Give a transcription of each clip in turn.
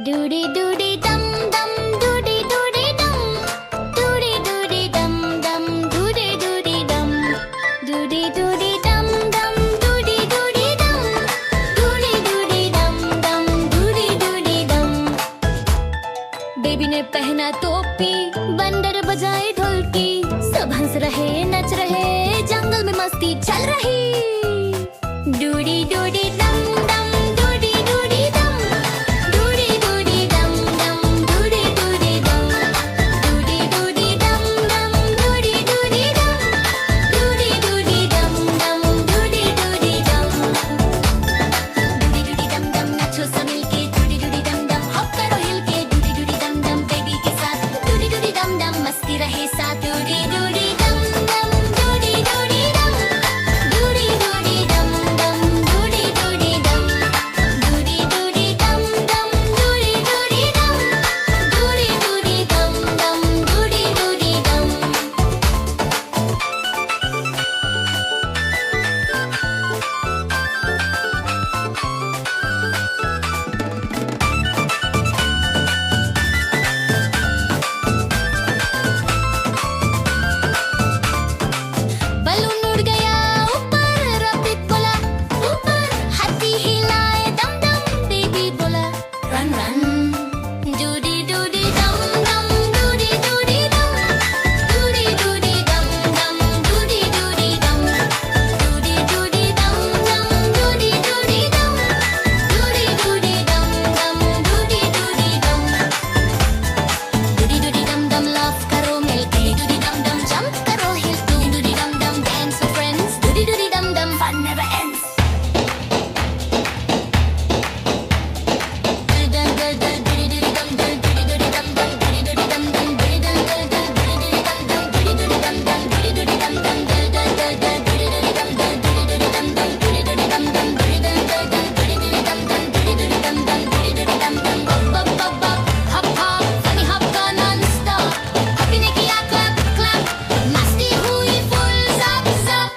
Doody doody dum dum, doody doody dum, doody doody dum dum, doody doody dum, doody doody dum dum, doody doody dum, doody doody dum dum, doody doody dum. Baby ने पहना टोपी, बंदर बजाए ढोलकी, सब हंस रहे नच रहे, जंगल में मस्ती चल रही. Doody doody dum dum, doody doody dum, doody doody dum dum, doody doody dum, doody doody dum dum, doody doody dum, doody doody dum dum, doody doody dum. Doody doody dum dum, नाचो सब मिलके, doody doody dum dum, hop करो हिल के, doody doody dum dum, baby के साथ, doody doody dum dum, मस्ती रहे साथ, doody doody dum dum, doody doody dum, doody doody dum dum, doody doody dum, doody doody dum dum, doody doody dum, doody doody dum dum, doody doody dum. Balloon उड़ गया ऊपर, rocket बोला ऊपर, हाथी हिलाए दम दम, बेबी बोला run run. Doody doody dum dum, doody doody dum, doody doody dum dum, doody doody dum, doody doody dum dum, doody doody dum, doody doody dum dum, doody doody dum. Doody doody dum dum, laugh करो मिलके, doody dum dum, jump करो हिल के, doody dum dum, dance with friends, doody doody dum dum, fun never ends. Doody dum dum dum, doody doody dum dum, doody doody dum dum, doody doody dum dum, doody dum dum dum, doody doody dum dum, doody doody dum dum, doody doody dum dum, doody dum dum dum, doody doody dum dum, doody doody dum dum, doody doody dum dum, doody dum dum dum, doody doody dum dum, doody doody dum dum, doody doody dum dum, bop bop bop bop, hop hop, funny hop का non-stop, happy ने किया clap clap, मस्ती हुई full zap zap.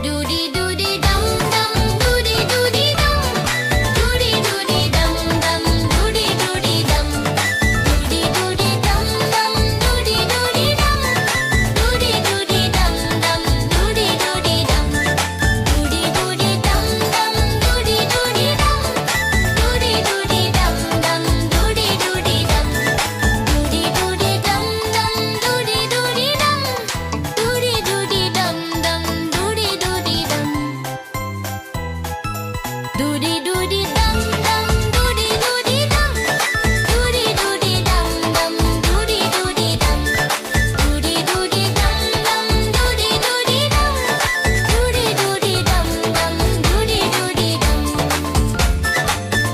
Doody doody dum dum, doody doody dum, doody doody dum dum, doody doody dum, doody doody dum dum, doody doody dum, doody doody dum dum, doody doody dum, doody doody dum dum, doody doody dum, doody doody dum dum, doody doody dum, doody doody dum dum, doody doody dum, doody doody dum dum, doody doody dum. Doody doody dum dum, doody doody dum, doody doody dum dum, doody doody dum, doody doody dum dum, doody doody dum, doody doody dum dum, doody doody dum.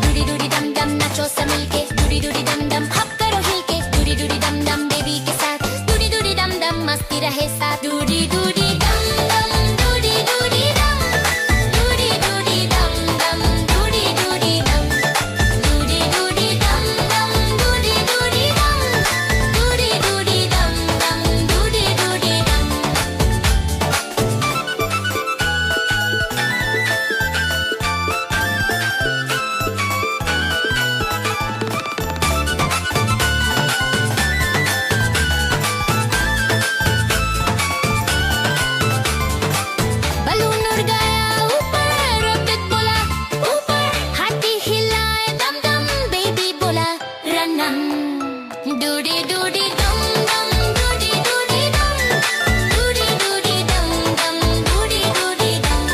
Doody doody dum dum, नाचो सब मिलके, doody doody dum dum, hop करो हिल के, doody doody dum dum, baby के साथ, doody doody dum dum, मस्ती रहे साथ, doody doody dum dum, doody doody dum, doody doody dum dum, doody doody dum, doody doody dum dum, doody doody dum, doody doody dum dum, doody doody dum. Balloon उड़ गया ऊपर, rocket बोला ऊपर, हाथी हिलाए दम दम, बेबी बोला run run. Doody doody dum dum, doody doody dum, doody doody dum dum, doody doody dum,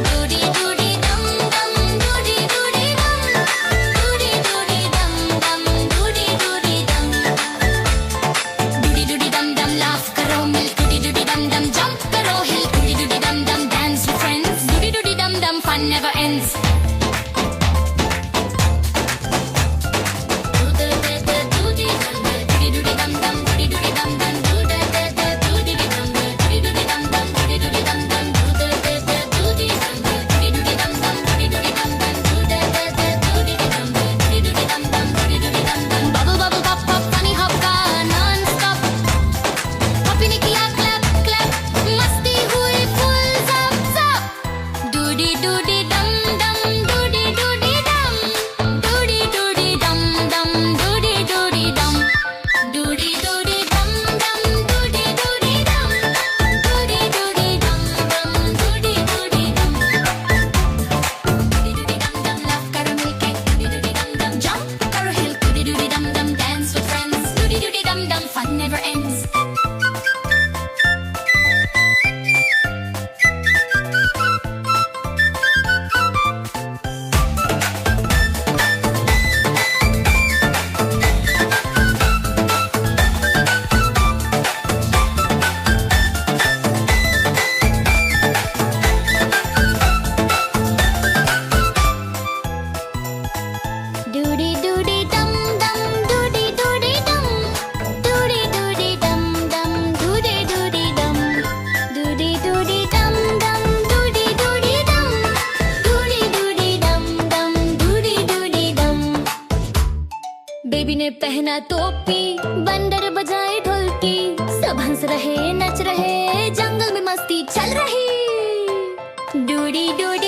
doody doody dum dum, doody doody dum, doody doody dum dum, doody doody dum. Doody doody dum dum, laugh करो मिलके, doody doody dum dum, jump करो हिल के, doody doody dum dum, dance with friends, doody doody dum dum, fun never ends. Doody doody dum dum, doody fun never ends. Doody doody dum dum, doody doody dum, doody doody dum dum, doody doody dum, doody doody dum dum, doody doody dum, doody doody dum dum, doody doody dum. Baby ने पहना टोपी, बंदर बजाए ढोलकी, सब हंस रहे नच रहे, जंगल में मस्ती चल रही. डूडी डूडी